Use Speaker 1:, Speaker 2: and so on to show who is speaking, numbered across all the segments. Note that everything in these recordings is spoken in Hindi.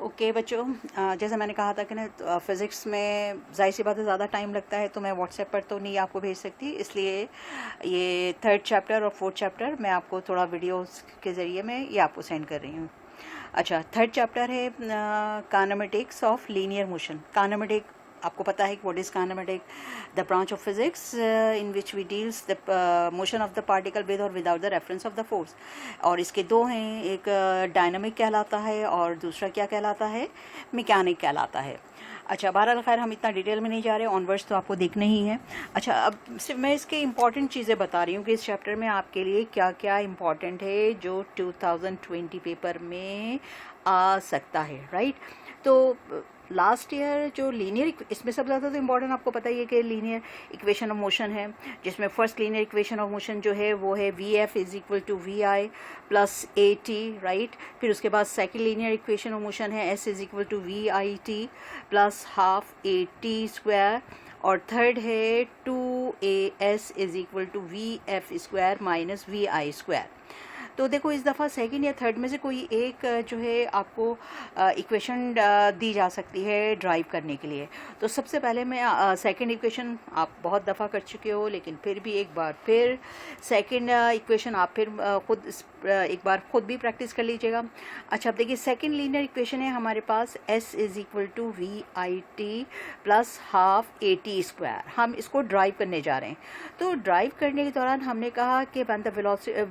Speaker 1: ओके बच्चों, जैसे मैंने कहा था कि ना फ़िज़िक्स में ज़ाहिर सी बात है ज़्यादा टाइम लगता है, तो मैं व्हाट्सएप पर तो नहीं आपको भेज सकती, इसलिए ये थर्ड चैप्टर और फोर्थ चैप्टर मैं आपको थोड़ा वीडियोस के ज़रिए मैं ये आपको सेंड कर रही हूँ। अच्छा, थर्ड चैप्टर है kinematics of linear motion. Kinematic आपको पता है कि what is kinematic, the branch of physics in which we deals the motion of the particle with और without the reference of the force. और इसके दो हैं, एक डायनामिक कहलाता है और दूसरा क्या कहलाता है, मैकेनिक कहलाता है। अच्छा, बहरहाल खैर हम इतना डिटेल में नहीं जा रहे, ऑनवर्ड्स तो आपको देखना ही है। अच्छा, अब सिर्फ मैं इसके इंपॉर्टेंट चीज़ें बता रही हूँ कि इस चैप्टर में आपके लिए क्या क्या इंपॉर्टेंट है जो 2020 पेपर में आ सकता है, राइट। तो लास्ट ईयर जो लीनियर, इसमें सबसे ज़्यादा तो इम्पॉर्टेंट आपको पता ही है कि लीनियर इक्वेशन ऑफ मोशन है, जिसमें first linear equation of motion जो है वो है V F is equal to we I plus A t, right. फिर उसके बाद second linear equation of motion है S is equal to we I T plus half A T square, और थर्ड है two A S is equal to V F square minus we I square. तो देखो, इस दफ़ा सेकंड या थर्ड में से कोई एक जो है आपको इक्वेशन दी जा सकती है ड्राइव करने के लिए। तो सबसे पहले मैं सेकंड इक्वेशन आप बहुत दफ़ा कर चुके हो, लेकिन फिर भी एक बार फिर सेकंड इक्वेशन आप फिर खुद एक बार खुद भी प्रैक्टिस कर लीजिएगा। अच्छा, अब देखिए, सेकंड लीनियर इक्वेशन है हमारे पास s is equal to we I T plus half A T square. हम इसको ड्राइव करने जा रहे हैं। तो ड्राइव करने के दौरान हमने कहा कि one the velocity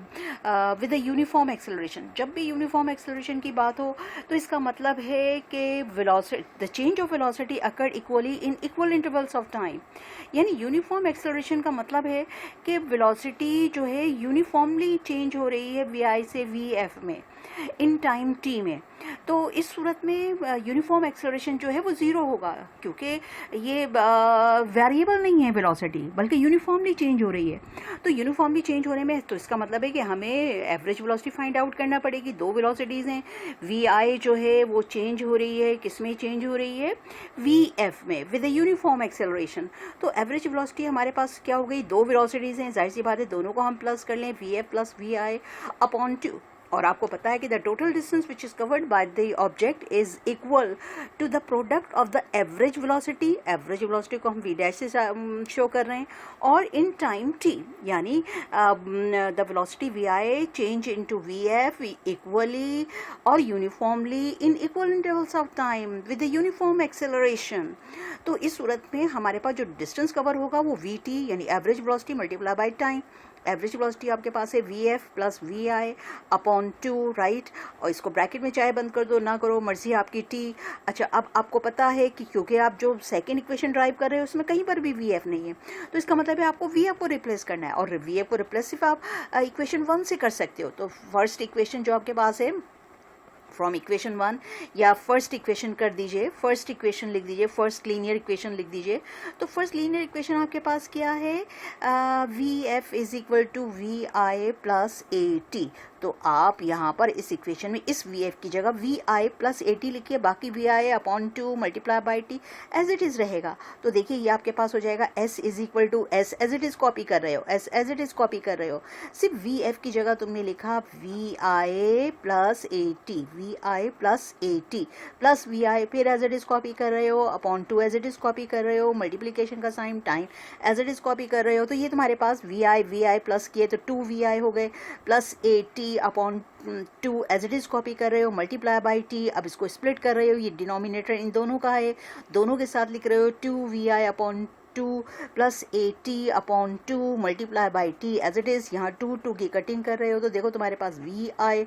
Speaker 1: with uniform acceleration. जब भी यूनिफॉर्म एक्सेलरेशन की बात हो तो इसका मतलब है कि velocity, the change of velocity occurred equally in equal intervals of time. यानी यूनिफॉर्म एक्सेलरेशन का मतलब है कि वेलोसिटी जो है यूनिफॉर्मली चेंज हो रही है वी आई से वी एफ में इन टाइम टी में। तो इस सूरत में यूनिफॉर्म एक्सेलरेशन जो है वो ज़ीरो होगा, क्योंकि ये वेरिएबल नहीं है वेलोसिटी, बल्कि यूनिफॉर्मली चेंज हो रही है। तो यूनिफॉर्मली चेंज होने में तो इसका मतलब है कि हमें एवरेज वेलोसिटी फाइंड आउट करना पड़ेगी। दो वेलोसिटीज़ हैं, वी आई जो है वो चेंज हो रही है, किस में चेंज हो रही है, वी एफ में विद अ यूनिफॉर्म एक्सेलरेशन। तो एवरेज वेलोसिटी हमारे पास क्या हो गई, दो वेलोसिटीज़ हैं, जाहिर सी बात है दोनों को हम प्लस कर लें, V F plus we I upon two. और आपको पता है कि the total distance which is covered by the object is equal to the product of the average velocity. Average velocity को हम वी डैश से शो कर रहे हैं, और इन टाइम टी, यानी the velocity v i change into v f equally और uniformly in equal intervals of time with the uniform acceleration. तो इस सूरत में हमारे पास जो डिस्टेंस कवर होगा वो वी टी यानी average velocity multiply by time. Average velocity आपके पास है we F plus we I upon two, right. और इसको ब्रैकेट में चाहे बंद कर दो, ना करो, मर्जी आपकी टी। अच्छा, अब आपको पता है कि क्योंकि आप जो सेकंड इक्वेशन ड्राइव कर रहे हो उसमें कहीं पर भी वी एफ नहीं है, तो इसका मतलब है आपको वी एफ को रिप्लेस करना है, और वी एफ को रिप्लेस सिर्फ आप इक्वेशन 1 से कर सकते हो। तो फर्स्ट इक्वेशन जो आपके पास है फ्रॉम इक्वेशन 1, या फर्स्ट इक्वेशन कर दीजिए, फर्स्ट इक्वेशन लिख दीजिए, फर्स्ट लीनियर इक्वेशन लिख दीजिए। तो फर्स्ट लीनियर इक्वेशन आपके पास क्या है, V F is equal to we I plus A T. तो आप यहाँ पर इस इक्वेशन में इस वी एफ की जगह वी आई प्लस ए टी लिखिए, बाकी V I upon two multiply by T as it is रहेगा। तो देखिए, ये आपके पास हो जाएगा S is equal to S, as it is copy कर रहे हो, S as it is copy कर रहे हो। सिर्फ वी एफ की जगह तुमने लिखा v I plus A t, v I plus A t plus we i, फिर एज इट इज़ कॉपी कर रहे हो, upon two as it is copy कर रहे हो, मल्टीप्लीकेशन का sign time as it is copy कर रहे हो। तो ये तुम्हारे पास वी आई प्लस किए तो टू वी आई हो गए, plus A T upon two as it is copy कर रहे हो, मल्टीप्लाई बाई टी। अब इसको स्प्लिट कर रहे हो, ये डिनोमिनेटर इन दोनों का है, दोनों के साथ लिख रहे हो two we I upon two plus A T upon two multiply by T as it is. यहाँ टू की कटिंग कर रहे हो, तो देखो तुम्हारे पास वी आई,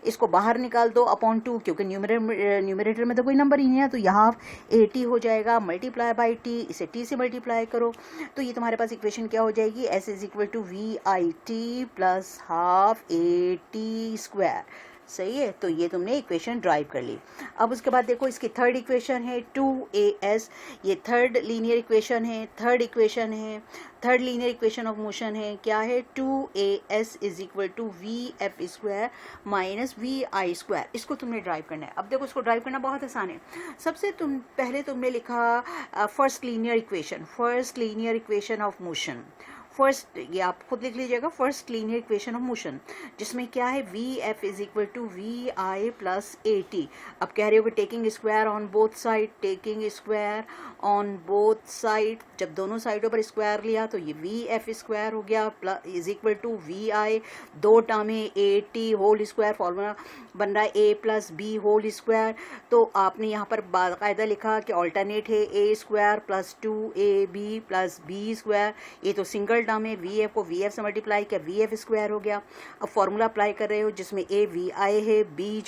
Speaker 1: इसको बाहर निकाल दो अपॉन टू, क्योंकि न्यूमरेटर में तो कोई नंबर ही नहीं है, तो यहाँ ए टी हो जाएगा मल्टीप्लाई बाई टी, इसे टी से मल्टीप्लाई करो। तो ये तुम्हारे पास इक्वेशन क्या हो जाएगी, S is equal to we I T plus half A T square. सही है, तो ये तुमने इक्वेशन ड्राइव कर ली। अब उसके बाद देखो, इसकी थर्ड इक्वेशन है टू ए एस, ये थर्ड लीनियर इक्वेशन है, थर्ड इक्वेशन है, third linear equation of motion है, क्या है, two A S is equal to V F square minus we I square. इसको तुमने ड्राइव करना है। अब देखो, इसको ड्राइव करना बहुत आसान है। सबसे पहले तुमने लिखा first linear equation, first linear equation of motion, first, ये आप खुद लिख लीजिएगा, first linear equation of motion, जिसमें क्या है V F is equal to we I plus A T. अब कह रहे हो कि taking square on both side, taking square on both side, जब दोनों साइडों पर स्क्वायर लिया तो ये वी एफ स्क्वायर हो गया plus is equal to we i, दो टर्म है ए टी होल स्क्वायर, फॉर्मूला बन रहा है a plus b whole square. तो आपने यहाँ पर बाकायदा लिखा कि ऑल्टरनेट है a square plus 2ab plus B square, ये तो सिंगल टर्म है, वी एफ को वी एफ से मल्टीप्लाई किया, वी एफ स्क्वायर हो गया। अब फॉर्मूला अप्लाई कर रहे हो जिसमें ए वी आई है, बी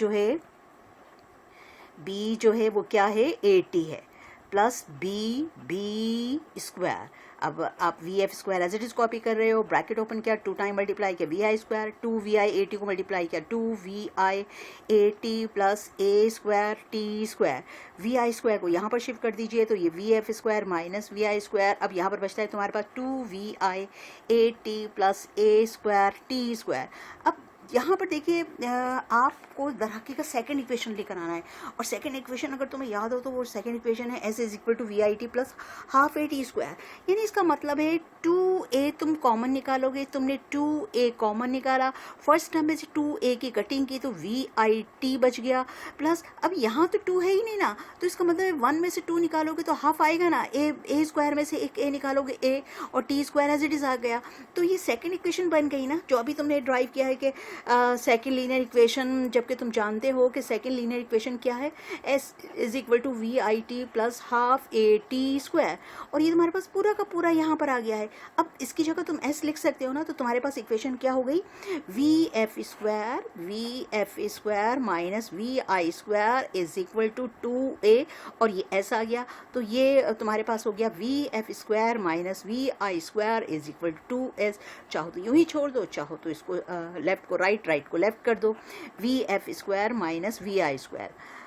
Speaker 1: जो है वो क्या है ए टी है, प्लस बी स्क्वायर। अब आप V F square as it is copy कर रहे हो, ब्रैकेट ओपन किया, 2 टाइम मल्टीप्लाई किया V I square, 2vi at को मल्टीप्लाई किया 2vi at plus A square T square, V I square को यहाँ पर शिफ्ट कर दीजिए तो ये V F square minus we I square. अब यहाँ पर बचता है तुम्हारे पास 2vi at plus A square T square. अब यहाँ पर देखिए आपको दरहकीकत सेकंड इक्वेशन लेकर आना है, और सेकंड इक्वेशन अगर तुम्हें याद हो तो वो सेकंड इक्वेशन है S is equal to we I T plus half A T square. यानी इसका मतलब है 2a तुम कॉमन निकालोगे, तुमने 2a कॉमन निकाला, फर्स्ट टर्म में से 2a की कटिंग की तो वी आई टी बच गया, प्लस अब यहाँ तो 2 है ही नहीं ना, तो इसका मतलब 1 में से 2 निकालोगे तो हाफ आएगा ना, ए स्क्वायर में से एक a निकालोगे a और t square as it is आ गया। तो ये सेकेंड इक्वेशन बन गई ना, जो अभी तुमने ड्राइव किया है कि सेकेंड लीनियर इक्वेशन, जबकि तुम जानते हो कि सेकेंड लीनियर इक्वेशन क्या है, S is equal to we I T plus half A T square, और ये तुम्हारे पास पूरा का पूरा यहाँ पर आ गया है। अब इसकी जगह तुम एस लिख सकते हो ना, तो तुम्हारे पास इक्वेशन क्या हो गई, V F square minus we I square is equal to 2a, और ये एस आ गया, तो ये तुम्हारे पास हो गया V F square minus we I square is equal to 2s। चाहो तो यूं ही छोड़ दो, चाहो तो इसको लेफ्ट को राइट को लेफ्ट कर दो, V F square minus we I square.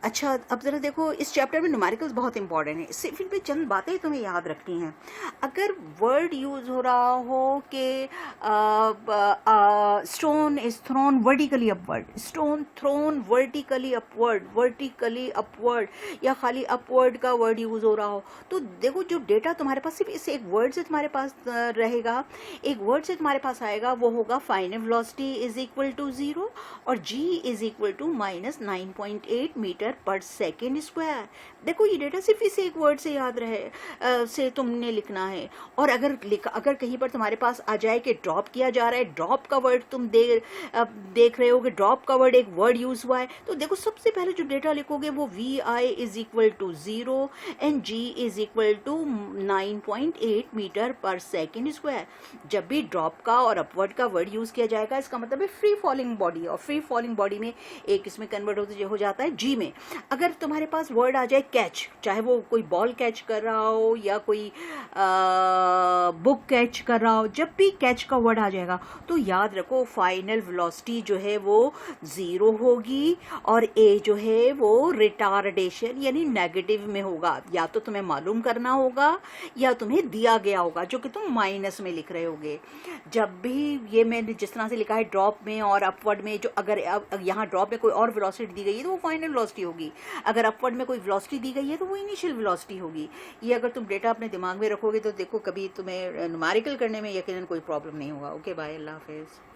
Speaker 1: अच्छा, अब ज़रा देखो, इस चैप्टर में न्यूमेरिकल्स बहुत इंपॉर्टेंट है, इससे फिर भी चंद बातें तुम्हें याद रखनी हैं। अगर वर्ड यूज़ हो रहा हो कि stone is thrown vertically upward, stone thrown vertically upward, या खाली अपवर्ड का वर्ड यूज़ हो रहा हो, तो देखो जो डेटा तुम्हारे पास सिर्फ इस एक वर्ड से तुम्हारे पास रहेगा, एक वर्ड से तुम्हारे पास आएगा, वो होगा final velocity is equal to 0 और g is equal to minus 9.8 metre per second square. देखो ये डेटा सिर्फ इस एक वर्ड से याद रहे से तुमने लिखना है, और अगर कहीं पर तुम्हारे पास आ जाए कि ड्रॉप किया जा रहा है, ड्रॉप का वर्ड तुम देख रहे हो कि ड्रॉप का वर्ड एक वर्ड यूज हुआ है, तो देखो सबसे पहले जो डेटा लिखोगे वो V I is equal to 0 and G is equal to 9.8 metre per second square. जब भी ड्रॉप का और अपवर्ड का वर्ड यूज किया जाएगा, इसका मतलब है फ्री फॉलिंग बॉडी, और फ्री फॉलिंग बॉडी में एक इसमें कन्वर्ट हो जाता है जी में। अगर तुम्हारे पास वर्ड आ जाए कैच, चाहे वो कोई बॉल कैच कर रहा हो या कोई बुक कैच कर रहा हो, जब भी कैच का वर्ड आ जाएगा तो याद रखो फाइनल वेलोसिटी जो है वो 0 होगी, और ए जो है वो रिटार्डेशन यानी नेगेटिव में होगा। या तो तुम्हें मालूम करना होगा या तुम्हें दिया गया होगा, जो कि तुम माइनस में लिख रहे होगे। जब भी ये मैंने जिस तरह से लिखा है ड्रॉप में और अपवर्ड में, जो अगर यहाँ ड्रॉप में कोई और वेलोसिटी दी गई है तो वो फाइनल वेलोसिटी होगी, अगर अपवर्ड में कोई वेलोसिटी दी गई है तो वो इनिशियल वेलोसिटी होगी। ये अगर तुम डेटा अपने दिमाग में रखोगे तो देखो कभी तुम्हें न्यूमेरिकल करने में यकीनन कोई प्रॉब्लम नहीं होगा। ओके बाय, अल्लाह हाफिज़।